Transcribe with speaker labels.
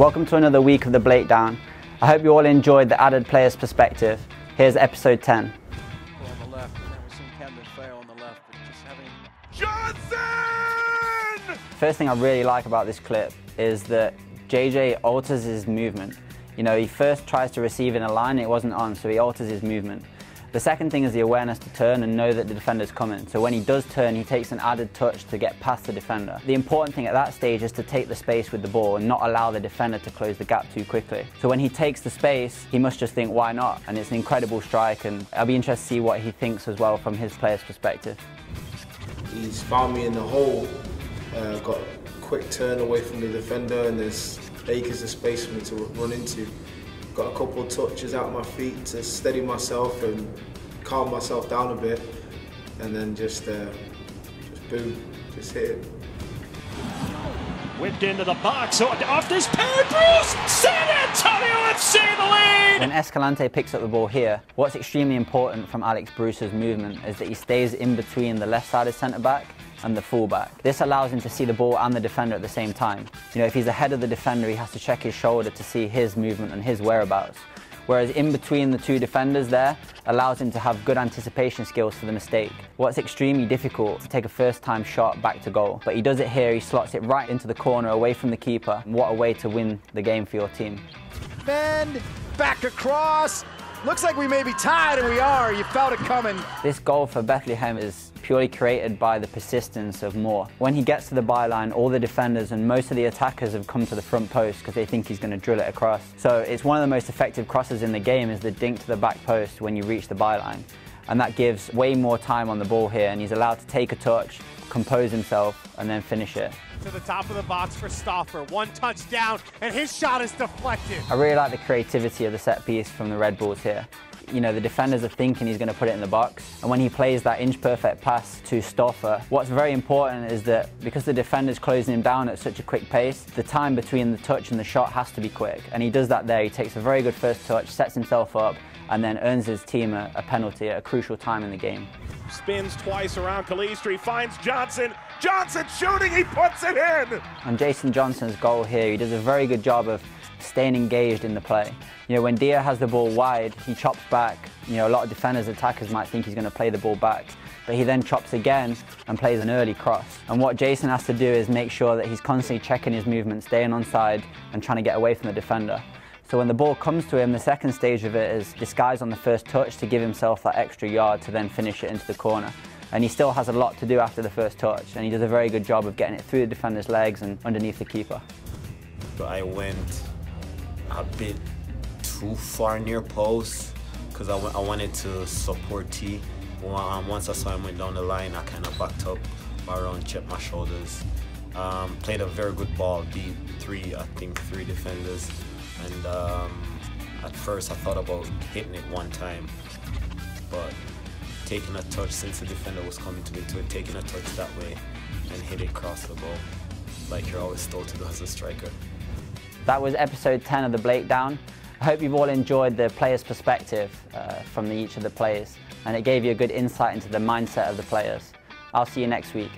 Speaker 1: Welcome to another week of the Blakedown. I hope you all enjoyed the added player's perspective. Here's episode 10.
Speaker 2: On the left, we've never seen Camden fail on the left, but just having Johnson!
Speaker 1: First thing I really like about this clip is that JJ alters his movement. You know, he first tries to receive in a line, it wasn't on, so he alters his movement. The second thing is the awareness to turn and know that the defender's coming. So when he does turn, he takes an added touch to get past the defender. The important thing at that stage is to take the space with the ball and not allow the defender to close the gap too quickly. So when he takes the space, he must just think, why not? And it's an incredible strike, and I'll be interested to see what he thinks as well from his player's perspective.
Speaker 3: He's found me in the hole, got a quick turn away from the defender, and there's acres of space for me to run into. Got a couple of touches out of my feet to steady myself and calm myself down a bit, and then just boom, just hit it.
Speaker 4: Whipped into the box, off this pad, Bruce! San Antonio FC the lead!
Speaker 1: When Escalante picks up the ball here, what's extremely important from Alex Bruce's movement is that he stays in between the left-sided centre-back and the full-back. This allows him to see the ball and the defender at the same time. You know, if he's ahead of the defender, he has to check his shoulder to see his movement and his whereabouts. Whereas in between the two defenders there allows him to have good anticipation skills for the mistake. What's extremely difficult to take a first-time shot back to goal. But he does it here, he slots it right into the corner away from the keeper. What a way to win the game for your team.
Speaker 5: Bend, back across. Looks like we may be tied, and we are. You felt it coming.
Speaker 1: This goal for Bethlehem is purely created by the persistence of Moore. When he gets to the byline, all the defenders and most of the attackers have come to the front post because they think he's going to drill it across. So it's one of the most effective crosses in the game, is the dink to the back post when you reach the byline. And that gives way more time on the ball here, and he's allowed to take a touch, compose himself, and then finish it.
Speaker 6: To the top of the box for Stauffer. One touchdown, and his shot is deflected.
Speaker 1: I really like the creativity of the set piece from the Red Bulls here. You know, the defenders are thinking he's going to put it in the box, and when he plays that inch-perfect pass to Stauffer, what's very important is that because the defender's closing him down at such a quick pace, the time between the touch and the shot has to be quick, and he does that there. He takes a very good first touch, sets himself up, and then earns his team a penalty at a crucial time in the game.
Speaker 4: Spins twice around Calistri, finds Johnson. Johnson shooting, he puts it in!
Speaker 1: On Jason Johnson's goal here, he does a very good job of staying engaged in the play. You know, when Dia has the ball wide, he chops back. You know, a lot of defenders, attackers might think he's going to play the ball back, but he then chops again and plays an early cross. And what Jason has to do is make sure that he's constantly checking his movement, staying onside and trying to get away from the defender. So when the ball comes to him, the second stage of it is disguise on the first touch to give himself that extra yard to then finish it into the corner. And he still has a lot to do after the first touch, and he does a very good job of getting it through the defender's legs and underneath the keeper.
Speaker 7: I went a bit too far near post because I wanted to support T. Once I saw him went down the line, I kind of backed up around, checked my shoulders. Played a very good ball, beat three defenders. And at first I thought about hitting it one time, but taking a touch, since the defender was coming to me, taking a touch that way and hit it across the ball, like you're always told to do as a striker.
Speaker 1: That was episode 10 of the Blakedown. I hope you've all enjoyed the player's perspective from each of the players, and it gave you a good insight into the mindset of the players. I'll see you next week.